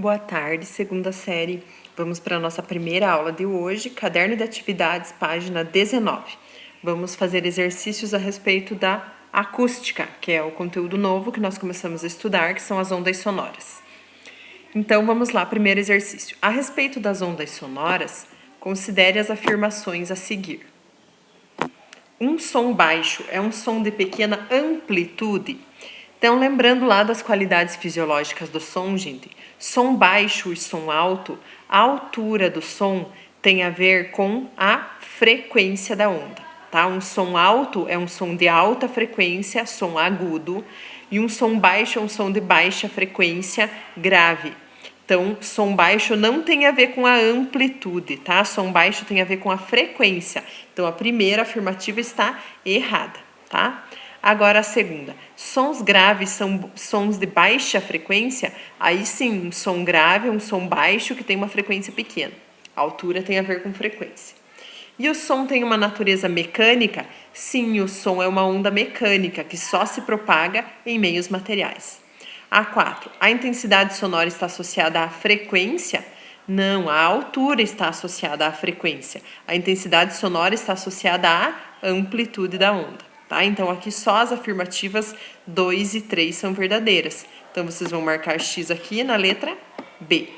Boa tarde, segunda série. Vamos para a nossa primeira aula de hoje, caderno de atividades, página 19. Vamos fazer exercícios a respeito da acústica, que é o conteúdo novo que nós começamos a estudar, que são as ondas sonoras. Então, vamos lá, primeiro exercício. A respeito das ondas sonoras, considere as afirmações a seguir. Um som baixo é um som de pequena amplitude. Então, lembrando lá das qualidades fisiológicas do som, gente, som baixo e som alto, a altura do som tem a ver com a frequência da onda, tá? Um som alto é um som de alta frequência, som agudo, e um som baixo é um som de baixa frequência, grave. Então, som baixo não tem a ver com a amplitude, tá? Som baixo tem a ver com a frequência. Então, a primeira afirmativa está errada, tá? Agora, a segunda. Sons graves são sons de baixa frequência? Aí sim, um som grave é um som baixo que tem uma frequência pequena. A altura tem a ver com frequência. E o som tem uma natureza mecânica? Sim, o som é uma onda mecânica que só se propaga em meios materiais. A4. A intensidade sonora está associada à frequência? Não, a altura está associada à frequência. A intensidade sonora está associada à amplitude da onda, tá? Então, aqui só as afirmativas 2 e 3 são verdadeiras. Então, vocês vão marcar X aqui na letra B,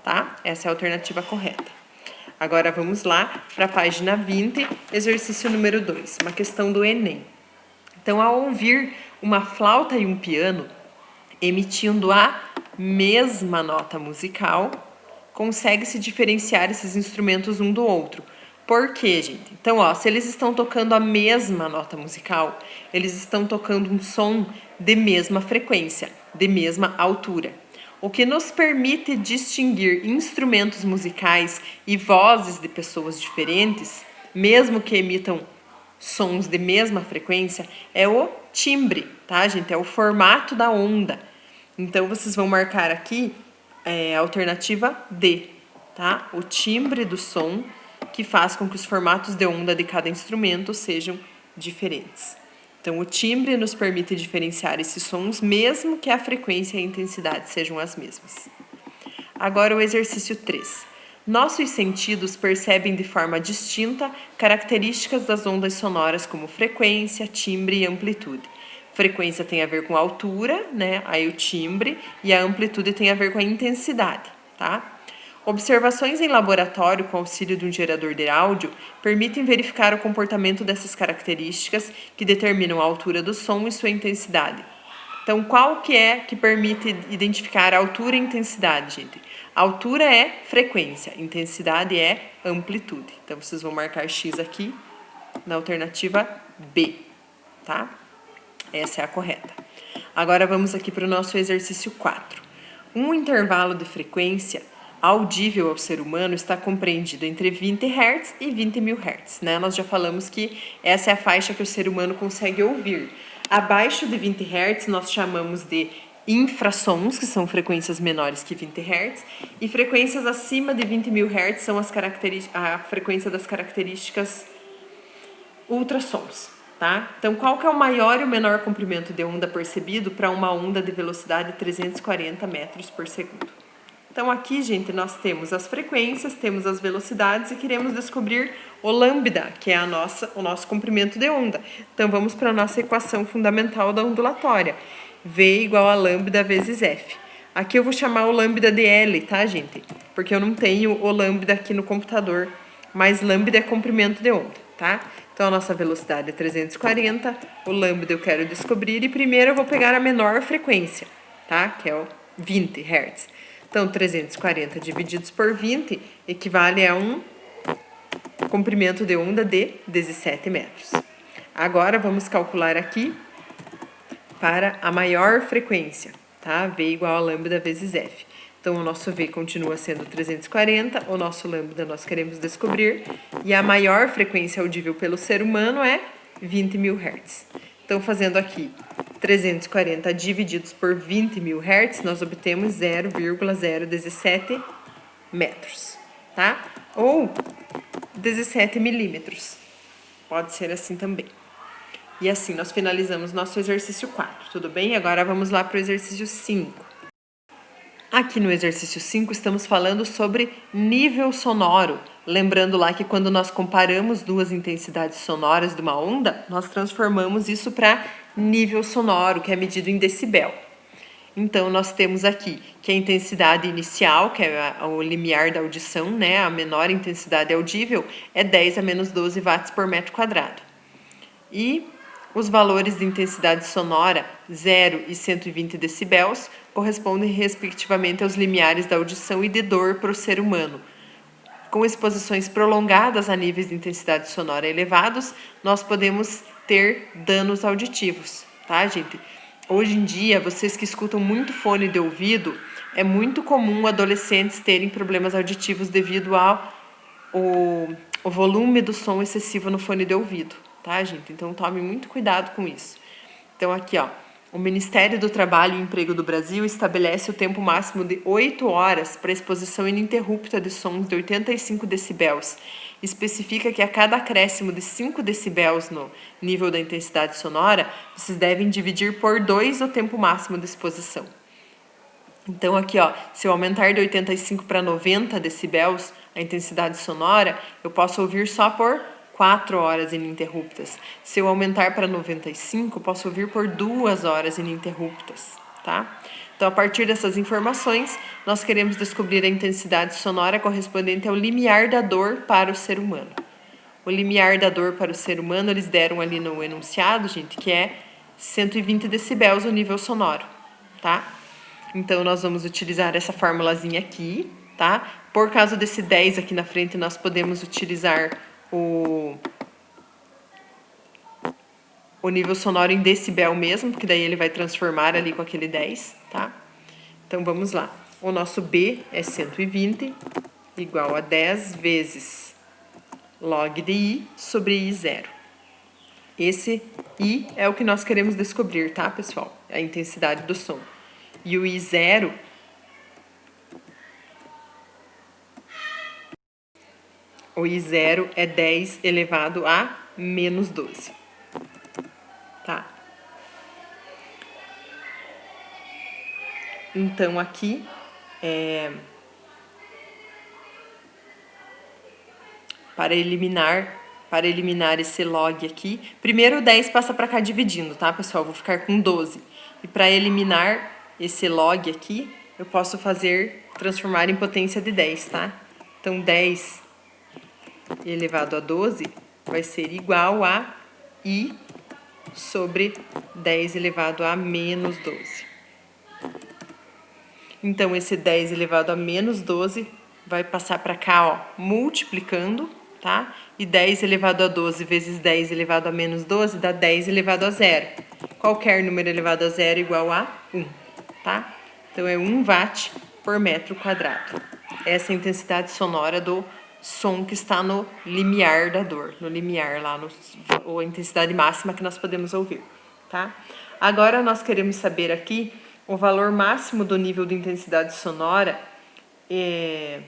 tá? Essa é a alternativa correta. Agora, vamos lá para a página 20, exercício número 2, uma questão do Enem. Então, ao ouvir uma flauta e um piano emitindo a mesma nota musical, consegue-se diferenciar esses instrumentos um do outro. Por quê, gente? Então, ó, se eles estão tocando a mesma nota musical, eles estão tocando um som de mesma frequência, de mesma altura. O que nos permite distinguir instrumentos musicais e vozes de pessoas diferentes, mesmo que emitam sons de mesma frequência, é o timbre, tá, gente? É o formato da onda. Então, vocês vão marcar aqui a alternativa D, tá? O timbre do som que faz com que os formatos de onda de cada instrumento sejam diferentes. Então, o timbre nos permite diferenciar esses sons, mesmo que a frequência e a intensidade sejam as mesmas. Agora, o exercício 3. Nossos sentidos percebem de forma distinta características das ondas sonoras como frequência, timbre e amplitude. Frequência tem a ver com a altura, né? Aí o timbre, e a amplitude tem a ver com a intensidade, tá? Observações em laboratório com auxílio de um gerador de áudio permitem verificar o comportamento dessas características que determinam a altura do som e sua intensidade. Então, qual que é que permite identificar a altura e intensidade, gente? A altura é frequência, intensidade é amplitude. Então, vocês vão marcar X aqui na alternativa B, tá? Essa é a correta. Agora, vamos aqui para o nosso exercício 4. Um intervalo de frequência audível ao ser humano está compreendido entre 20 Hz e 20.000 Hz, né? Nós já falamos que essa é a faixa que o ser humano consegue ouvir. Abaixo de 20 Hz nós chamamos de infrassons, que são frequências menores que 20 Hz, e frequências acima de 20.000 Hz são a frequência das características ultrassons, tá? Então, qual que é o maior e o menor comprimento de onda percebido para uma onda de velocidade 340 metros por segundo? Então, aqui, gente, nós temos as frequências, temos as velocidades e queremos descobrir o lambda, que é o nosso comprimento de onda. Então, vamos para a nossa equação fundamental da ondulatória. V igual a lambda vezes F. Aqui eu vou chamar o lambda de L, tá, gente? Porque eu não tenho o lambda aqui no computador, mas lambda é comprimento de onda, tá? Então, a nossa velocidade é 340, o lambda eu quero descobrir e primeiro eu vou pegar a menor frequência, tá? Que é o 20 Hz. Então, 340 divididos por 20 equivale a um comprimento de onda de 17 metros. Agora, vamos calcular aqui para a maior frequência, tá? V igual a lambda vezes F. Então, o nosso V continua sendo 340, o nosso lambda nós queremos descobrir, e a maior frequência audível pelo ser humano é 20.000 Hz. Então, fazendo aqui 340 divididos por 20.000 Hz, nós obtemos 0,017 metros, tá? Ou 17 milímetros. Pode ser assim também. E assim nós finalizamos nosso exercício 4, tudo bem? Agora vamos lá para o exercício 5. Aqui no exercício 5 estamos falando sobre nível sonoro. Lembrando lá que quando nós comparamos duas intensidades sonoras de uma onda, nós transformamos isso para nível sonoro, que é medido em decibel. Então, nós temos aqui que a intensidade inicial, que é o limiar da audição, né, a menor intensidade audível, é 10 a menos 12 watts por metro quadrado. E os valores de intensidade sonora 0 e 120 decibéis correspondem respectivamente aos limiares da audição e de dor para o ser humano. Com exposições prolongadas a níveis de intensidade sonora elevados, nós podemos ter danos auditivos, tá, gente? Hoje em dia, vocês que escutam muito fone de ouvido, é muito comum adolescentes terem problemas auditivos devido ao volume do som excessivo no fone de ouvido, tá, gente? Então, tome muito cuidado com isso. Então, aqui, ó, o Ministério do Trabalho e Emprego do Brasil estabelece o tempo máximo de 8 horas para exposição ininterrupta de sons de 85 decibéis. Especifica que a cada acréscimo de 5 decibéis no nível da intensidade sonora, vocês devem dividir por 2 o tempo máximo de exposição. Então, aqui, ó, se eu aumentar de 85 para 90 decibéis a intensidade sonora, eu posso ouvir só por 4 horas ininterruptas. Se eu aumentar para 95, posso ouvir por 2 horas ininterruptas, tá? Então, a partir dessas informações, nós queremos descobrir a intensidade sonora correspondente ao limiar da dor para o ser humano. O limiar da dor para o ser humano, eles deram ali no enunciado, gente, que é 120 decibéis o nível sonoro, tá? Então, nós vamos utilizar essa formulazinha aqui, tá? Por causa desse 10 aqui na frente, nós podemos utilizar o nível sonoro em decibel mesmo, porque daí ele vai transformar ali com aquele 10, tá? Então, vamos lá. O nosso B é 120, igual a 10 vezes log de I sobre I0. Esse I é o que nós queremos descobrir, tá, pessoal? A intensidade do som. E o I0 é 10 elevado a menos 12. Tá? Então, aqui, para eliminar esse log aqui, primeiro o 10 passa para cá dividindo, tá, pessoal? Vou ficar com 12. E para eliminar esse log aqui, eu posso transformar em potência de 10, tá? Então, 10 elevado a 12 vai ser igual a I sobre 10 elevado a menos 12. Então, esse 10 elevado a menos 12 vai passar para cá, ó, multiplicando, tá? E 10 elevado a 12 vezes 10 elevado a menos 12 dá 10 elevado a 0. Qualquer número elevado a 0 é igual a 1, tá? Então, é 1 watt por metro quadrado. Essa é a intensidade sonora do som que está no limiar da dor, no limiar lá, ou a intensidade máxima que nós podemos ouvir, tá? Agora, nós queremos saber aqui o valor máximo do nível de intensidade sonora em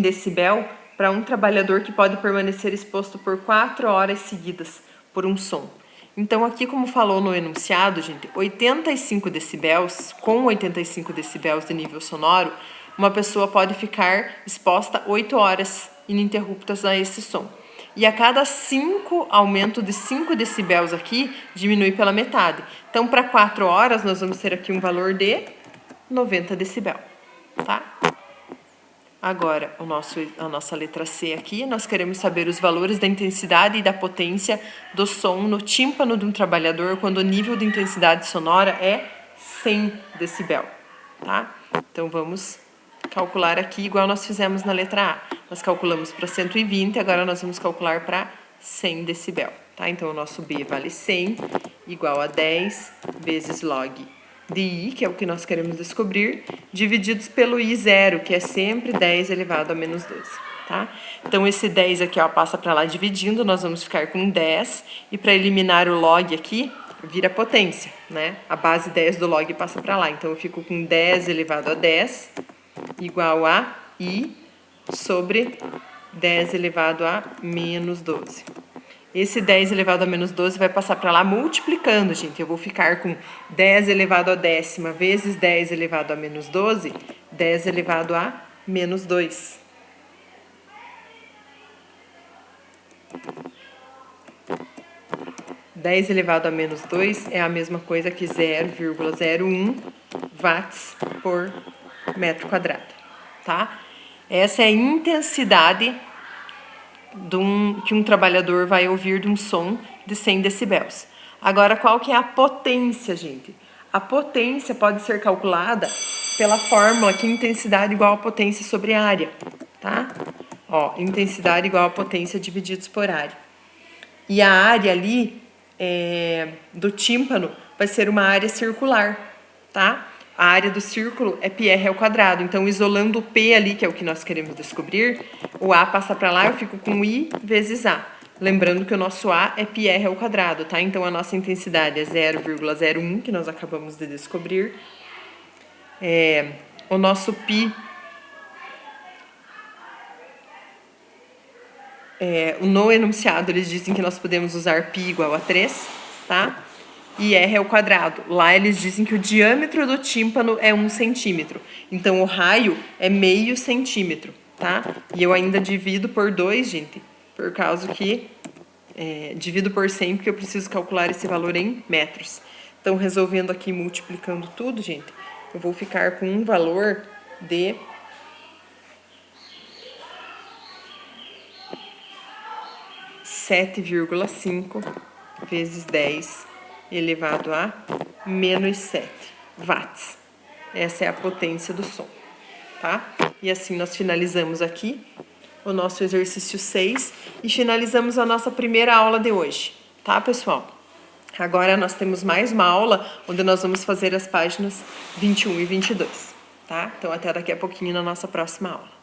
decibel para um trabalhador que pode permanecer exposto por 4 horas seguidas por um som. Então, aqui, como falou no enunciado, gente, 85 decibéis, com 85 decibéis de nível sonoro, uma pessoa pode ficar exposta 8 horas ininterruptas a esse som. E a cada aumento de 5 decibéis aqui, diminui pela metade. Então, para 4 horas, nós vamos ter aqui um valor de 90 decibel, tá? Agora, a nossa letra C aqui, nós queremos saber os valores da intensidade e da potência do som no tímpano de um trabalhador quando o nível de intensidade sonora é 100 decibel, tá? Então, vamos calcular aqui igual nós fizemos na letra A. Nós calculamos para 120, agora nós vamos calcular para 100 decibel, tá? Então, o nosso B vale 100, igual a 10 vezes log de I, que é o que nós queremos descobrir, divididos pelo I0, que é sempre 10 elevado a menos 12, tá? Então, esse 10 aqui, ó, passa para lá dividindo, nós vamos ficar com 10, e para eliminar o log aqui, vira potência, né? A base 10 do log passa para lá, então eu fico com 10 elevado a 10, igual a I sobre 10 elevado a menos 12. Esse 10 elevado a menos 12 vai passar para lá multiplicando, gente. Eu vou ficar com 10 elevado a décima vezes 10 elevado a menos 12, 10 elevado a menos 2. Dez elevado a menos 2 é a mesma coisa que 0,01 watts por metro quadrado, tá? Essa é a intensidade que um trabalhador vai ouvir de um som de 100 decibéis. Agora, qual que é a potência, gente? A potência pode ser calculada pela fórmula que intensidade igual a potência sobre área, tá? Ó, intensidade igual a potência divididos por área. E a área ali do tímpano vai ser uma área circular, tá? A área do círculo é πr ao quadrado. Então, isolando o P ali, que é o que nós queremos descobrir, o A passa para lá, eu fico com I vezes A. Lembrando que o nosso A é πr ao quadrado, tá? Então, a nossa intensidade é 0,01, que nós acabamos de descobrir. O nosso π... no enunciado, eles dizem que nós podemos usar π igual a 3, tá? E R ao quadrado. Lá eles dizem que o diâmetro do tímpano é 1 centímetro. Então, o raio é meio centímetro, tá? E eu ainda divido por 2, gente, por causa que... divido por 100, porque eu preciso calcular esse valor em metros. Então, resolvendo aqui, multiplicando tudo, gente, eu vou ficar com um valor de... 7,5 vezes 10 elevado a menos 7 watts. Essa é a potência do som, tá? E assim nós finalizamos aqui o nosso exercício 6 e finalizamos a nossa primeira aula de hoje, tá, pessoal? Agora nós temos mais uma aula onde nós vamos fazer as páginas 21 e 22, tá? Então até daqui a pouquinho na nossa próxima aula.